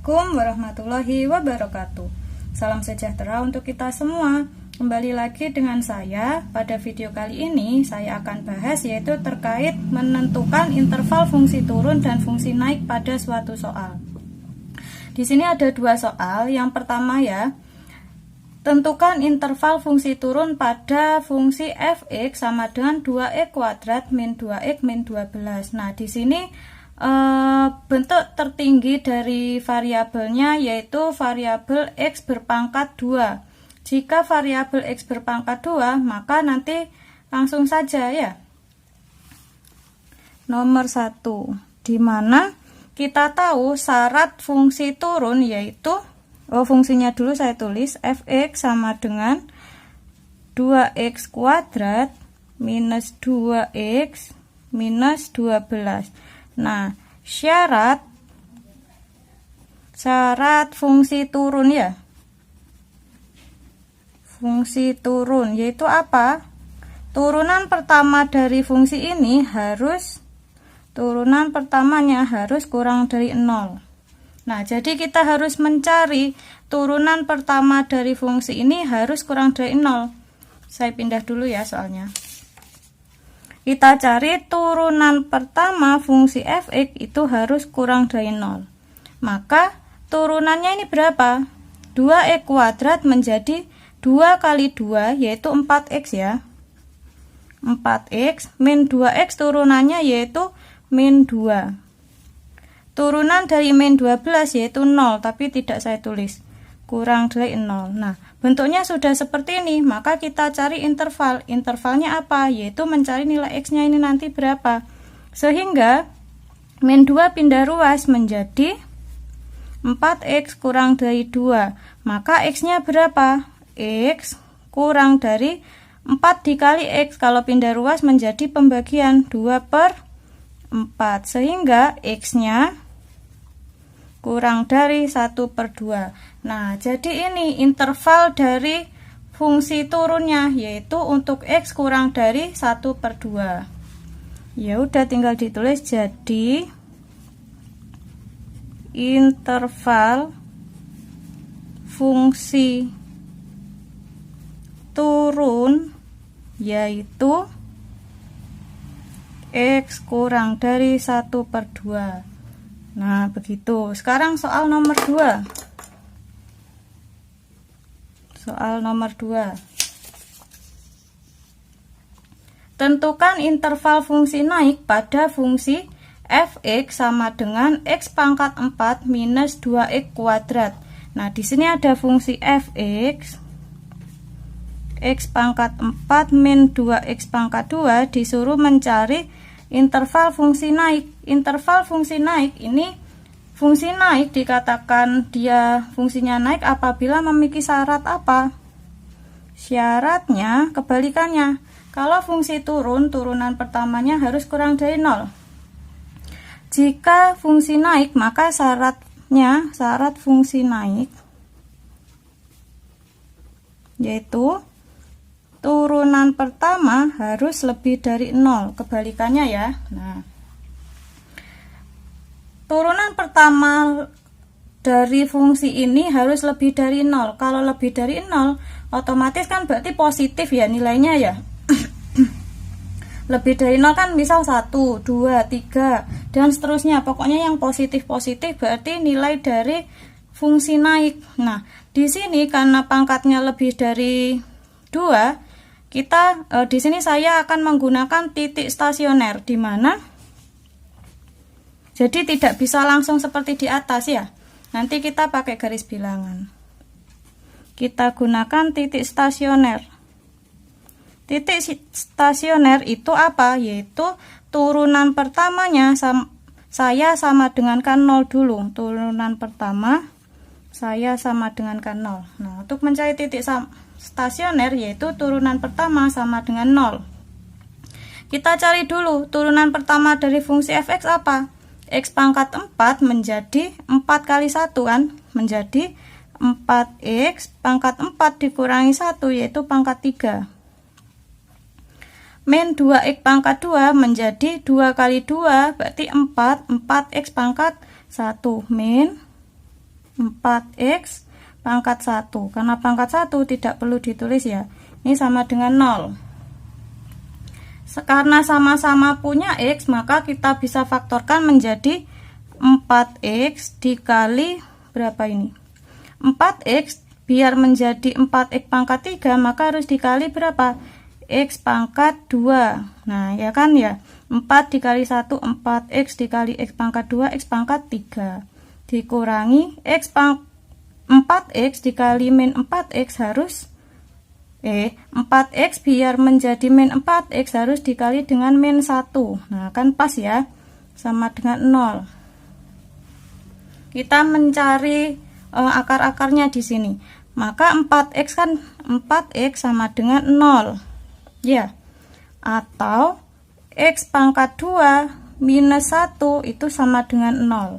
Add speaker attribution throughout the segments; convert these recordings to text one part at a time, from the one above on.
Speaker 1: Assalamualaikum warahmatullahi wabarakatuh. Salam sejahtera untuk kita semua. Kembali lagi dengan saya. Pada video kali ini saya akan bahas yaitu terkait menentukan interval fungsi turun dan fungsi naik pada suatu soal. Di sini ada dua soal. Yang pertama ya, tentukan interval fungsi turun pada fungsi fx sama dengan 2x kuadrat min 2x min 12. Nah, di sini bentuk tertinggi dari variabelnya yaitu variabel x berpangkat 2. Jika variabel x berpangkat 2, maka nanti langsung saja ya. Nomor 1, di mana kita tahu syarat fungsi turun yaitu fungsinya dulu saya tulis fx sama dengan 2x kuadrat minus 2x minus 12. Nah, syarat fungsi turun ya. Fungsi turun yaitu apa? Turunan pertama dari fungsi ini turunan pertamanya harus kurang dari 0. Nah, jadi kita harus mencari turunan pertama dari fungsi ini harus kurang dari 0. Saya pindah dulu ya soalnya. Kita cari turunan pertama fungsi fx itu harus kurang dari 0. Maka turunannya ini berapa? 2x kuadrat menjadi 2 kali 2 yaitu 4x ya. 4x min 2x turunannya yaitu min 2. Turunan dari min 12 yaitu 0, tapi tidak saya tulis. Kurang dari 0. Nah, bentuknya sudah seperti ini, maka kita cari interval. Intervalnya apa? Yaitu mencari nilai x-nya ini nanti berapa. Sehingga min 2 pindah ruas menjadi 4x kurang dari 2. Maka x-nya berapa? X kurang dari 4 dikali x. Kalau pindah ruas menjadi pembagian 2/4. Sehingga x-nya kurang dari 1/2. Nah, jadi ini interval dari fungsi turunnya, yaitu untuk x kurang dari 1/2. Ya udah tinggal ditulis, jadi interval fungsi turun yaitu x kurang dari 1/2. Nah, begitu. Sekarang soal nomor 2. Soal nomor 2. Tentukan interval fungsi naik pada fungsi fx sama dengan x pangkat 4 minus 2x kuadrat. Nah, di sini ada fungsi fx x pangkat 4 min 2x pangkat 2 disuruh mencari interval fungsi naik. Interval fungsi naik ini, fungsi naik dikatakan dia fungsinya naik apabila memiliki syarat apa? Syaratnya kebalikannya. Kalau fungsi turun, turunan pertamanya harus kurang dari 0. Jika fungsi naik, maka syarat fungsi naik yaitu turunan pertama harus lebih dari 0. Kebalikannya ya. Nah, turunan pertama dari fungsi ini harus lebih dari 0. Kalau lebih dari 0, otomatis kan berarti positif ya nilainya ya. Lebih dari 0 kan misal 1, 2, 3 dan seterusnya. Pokoknya yang positif-positif berarti nilai dari fungsi naik. Nah, di sini karena pangkatnya lebih dari 2, di sini saya akan menggunakan titik stasioner, di mana jadi tidak bisa langsung seperti di atas ya. Nanti kita pakai garis bilangan. Kita gunakan titik stasioner. Titik stasioner itu apa? Yaitu turunan pertamanya saya sama dengankan 0 dulu. Turunan pertama saya sama dengankan 0. Nah, untuk mencari titik stasioner yaitu turunan pertama sama dengan 0. Kita cari dulu turunan pertama dari fungsi fx apa? X pangkat 4 menjadi 4 kali 1 kan? Menjadi 4x pangkat 4 dikurangi 1 yaitu pangkat 3. Min 2x pangkat 2 menjadi 2 kali 2 berarti 4. 4x pangkat 1 min 4x pangkat 1. Karena pangkat 1 tidak perlu ditulis ya. Ini sama dengan 0. Karena sama-sama punya x, maka kita bisa faktorkan menjadi 4x dikali berapa ini? 4x biar menjadi 4x pangkat 3, maka harus dikali berapa? X pangkat 2. Nah, ya kan ya. 4 dikali 1, 4x dikali x pangkat 2, x pangkat 3. Dikurangi 4x dikali min 4x harus 4x biar menjadi min 4x harus dikali dengan min 1. Nah, kan pas ya. Sama dengan 0. Kita mencari akar-akarnya di sini. Maka 4x kan 4x sama dengan 0. Ya. Atau x pangkat 2 minus 1 itu sama dengan 0.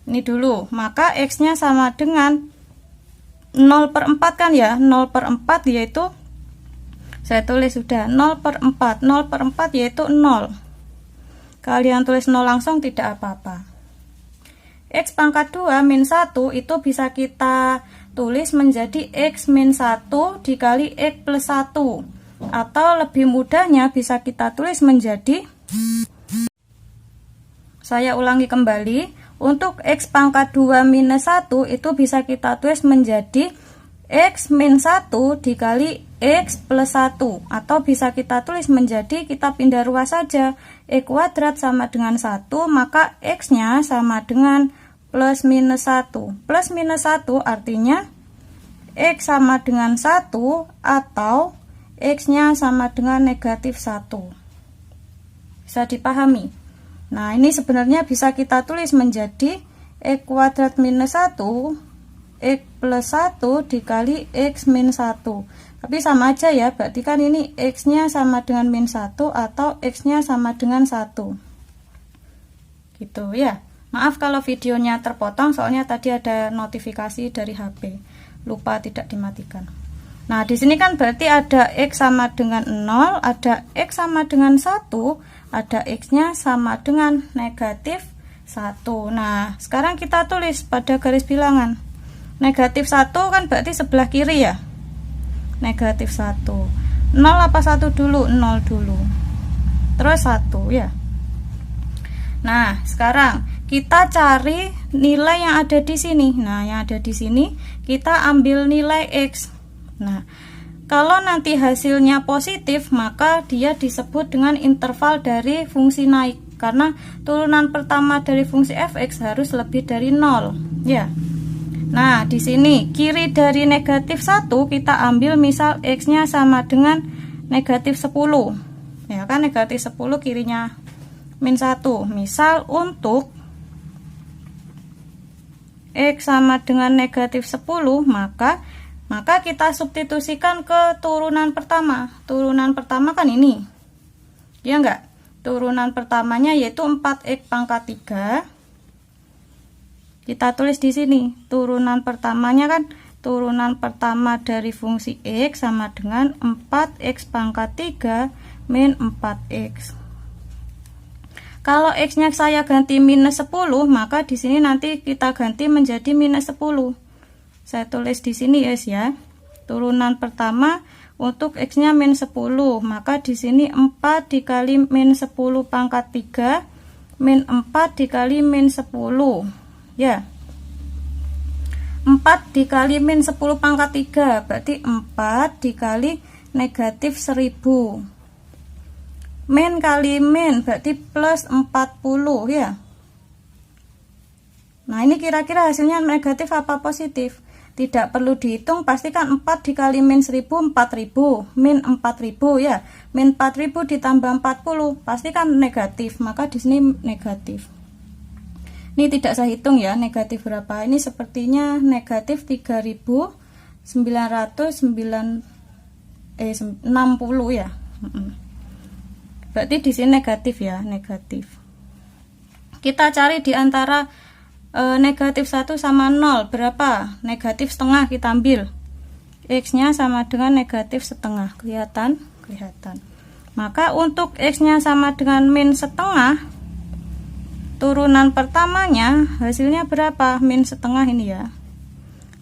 Speaker 1: Ini dulu, maka x-nya sama dengan 0/4 kan ya, 0/4 yaitu, saya tulis sudah 0/4, 0/4 yaitu 0. Kalian tulis 0 langsung tidak apa-apa. X pangkat 2 min 1 itu bisa kita tulis menjadi x min 1 dikali x plus 1. Atau lebih mudahnya bisa kita tulis menjadi, saya ulangi kembali, untuk x pangkat 2 minus 1 itu bisa kita tulis menjadi x min 1 dikali x plus 1. Atau bisa kita tulis menjadi, kita pindah ruas saja, x kuadrat sama dengan 1, maka x nya sama dengan plus minus 1. Plus minus 1 artinya x sama dengan 1 atau x nya sama dengan negatif 1. Bisa dipahami? Nah, ini sebenarnya bisa kita tulis menjadi x kuadrat minus 1 x plus 1 dikali x min 1. Tapi sama aja ya, berarti kan ini x nya sama dengan min 1 atau x nya sama dengan 1. Gitu ya. Maaf kalau videonya terpotong, soalnya tadi ada notifikasi dari HP. Lupa tidak dimatikan. Nah, di sini kan berarti ada x sama dengan 0, ada x sama dengan 1, ada x-nya sama dengan negatif 1. Nah, sekarang kita tulis pada garis bilangan. Negatif 1 kan berarti sebelah kiri ya. Negatif 1. 0 apa 1 dulu? 0 dulu. Terus 1 ya. Nah, sekarang kita cari nilai yang ada di sini. Nah, yang ada di sini kita ambil nilai x. Nah, kalau nanti hasilnya positif, maka dia disebut dengan interval dari fungsi naik. Karena turunan pertama dari fungsi fx harus lebih dari 0. Ya. Nah, di sini kiri dari negatif 1 kita ambil misal x-nya sama dengan negatif 10. Ya kan, negatif 10 kirinya min 1. Misal untuk x sama dengan negatif 10, maka kita substitusikan ke turunan pertama. Turunan pertama kan ini. Ya enggak? Turunan pertamanya yaitu 4x pangkat 3. Kita tulis di sini. Turunan pertamanya kan, turunan pertama dari fungsi x sama dengan 4x pangkat 3 min 4x. Kalau x-nya saya ganti minus 10, maka di sini nanti kita ganti menjadi minus 10. Saya tulis di sini ya. Turunan pertama untuk x-nya min 10, maka di sini 4 dikali min 10 pangkat 3 min 4 dikali min 10. Ya. 4 dikali min 10 pangkat 3 berarti 4 dikali negatif 1000. Min kali min berarti plus 40 ya. Nah, ini kira-kira hasilnya negatif apa positif? Tidak perlu dihitung, pastikan 4 dikali min 1000, 4000, min 4000 ya. Min 4000 ditambah 40, pastikan negatif, maka di sini negatif. Ini tidak saya hitung ya, negatif berapa. Ini sepertinya negatif 3960 ya. Berarti di sini negatif ya, negatif. Kita cari di antara negatif 1 sama 0 berapa? Negatif setengah kita ambil. X nya sama dengan negatif setengah. Kelihatan? Kelihatan. Maka untuk X nya sama dengan min setengah, turunan pertamanya hasilnya berapa? Min setengah ini ya.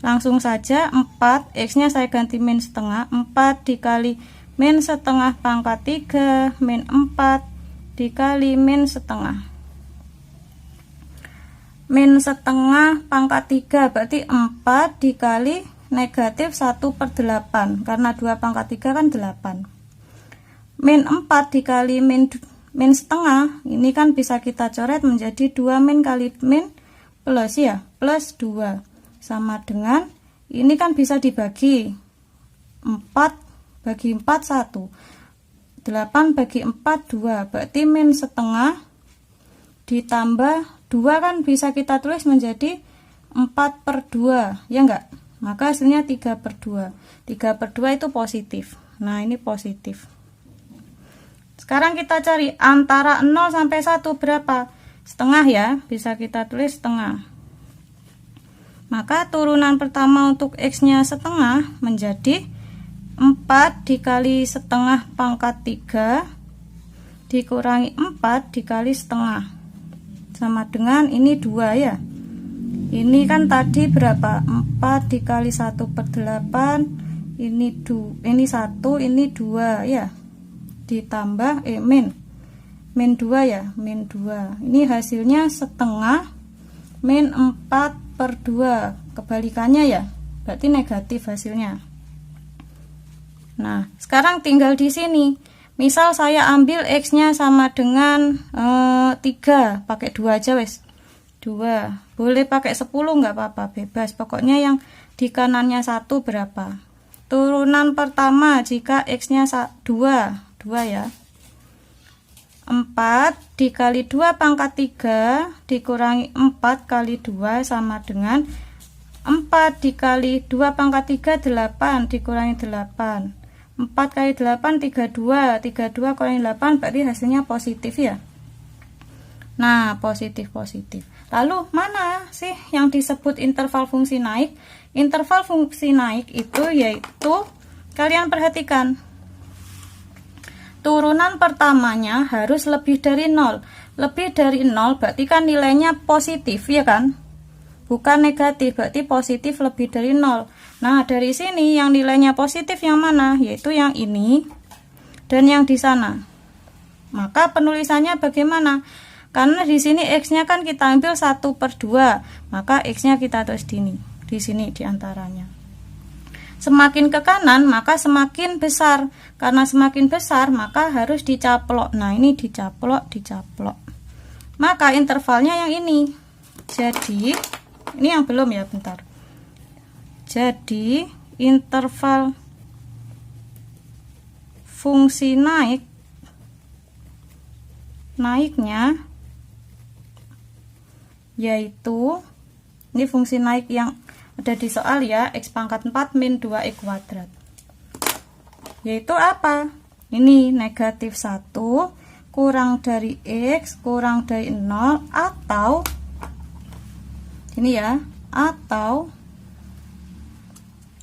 Speaker 1: Langsung saja 4, X nya saya ganti min setengah, 4 dikali min setengah pangkat 3 min 4 dikali min setengah. Min setengah pangkat 3 berarti 4 dikali negatif 1/8, karena 2 pangkat 3 kan 8. Min 4 dikali min setengah, ini kan bisa kita coret menjadi 2 min kali min plus ya, plus 2 sama dengan ini kan bisa dibagi 4 bagi 4 1, 8 bagi 4 2, berarti min setengah ditambah 2 kan bisa kita tulis menjadi 4/2 ya enggak, maka hasilnya 3/2. 3/2 itu positif. Nah ini positif. Sekarang kita cari antara 0 sampai 1 berapa? Setengah ya, bisa kita tulis setengah. Maka turunan pertama untuk X nya setengah menjadi 4 dikali setengah pangkat 3 dikurangi 4 dikali setengah, sama dengan ini 2 ya. Ini kan tadi berapa? 4 dikali 1/8, ini 1, ini 2 ya, ditambah min 2 ya, min 2. Ini hasilnya setengah min 4/2, kebalikannya ya, berarti negatif hasilnya. Nah sekarang tinggal di sini, misal saya ambil X nya sama dengan 3, pakai 2 aja wes, 2, boleh pakai 10 nggak apa-apa, bebas, pokoknya yang di kanannya 1 berapa. Turunan pertama jika X nya 2 ya, 4 dikali 2 pangkat 3 dikurangi 4 kali 2 sama dengan 4 dikali 2 pangkat 3 8 dikurangi 8, 4 kali 8 32, 32 kurangi 8 berarti hasilnya positif ya. Nah positif. Lalu mana sih yang disebut interval fungsi naik? Interval fungsi naik itu yaitu, kalian perhatikan, turunan pertamanya harus lebih dari 0. Lebih dari 0 berarti kan nilainya positif ya kan, bukan negatif, berarti positif lebih dari 0. Nah dari sini yang nilainya positif yang mana? Yaitu yang ini dan yang di sana. Maka penulisannya bagaimana? Karena di sini X nya kan kita ambil 1/2, maka X nya kita tulis di sini diantaranya. Semakin ke kanan maka semakin besar, karena semakin besar maka harus dicaplok. Nah ini dicaplok. Maka intervalnya yang ini. Jadi ini yang belum ya, bentar. Jadi interval fungsi naiknya yaitu, ini fungsi naik yang ada di soal ya, X pangkat 4 min 2Y kuadrat. Yaitu apa? Ini negatif 1 kurang dari X kurang dari 0, atau ini ya, atau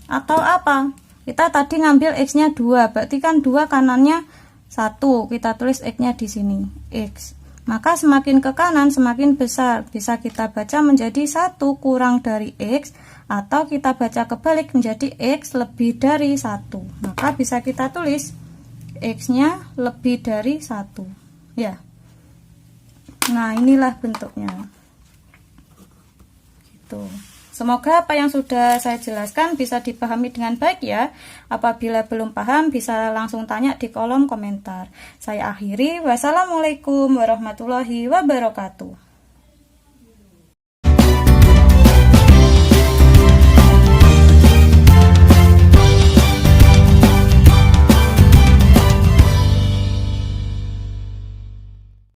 Speaker 1: apa? Kita tadi ngambil X nya 2, berarti kan 2 kanannya 1, kita tulis X nya di sini, X. Maka semakin ke kanan semakin besar, bisa kita baca menjadi 1 kurang dari X, atau kita baca kebalik menjadi X lebih dari 1. Maka bisa kita tulis X nya lebih dari 1 ya. Nah inilah bentuknya gitu. Semoga apa yang sudah saya jelaskan bisa dipahami dengan baik ya. Apabila belum paham bisa langsung tanya di kolom komentar. Saya akhiri, wassalamualaikum warahmatullahi wabarakatuh.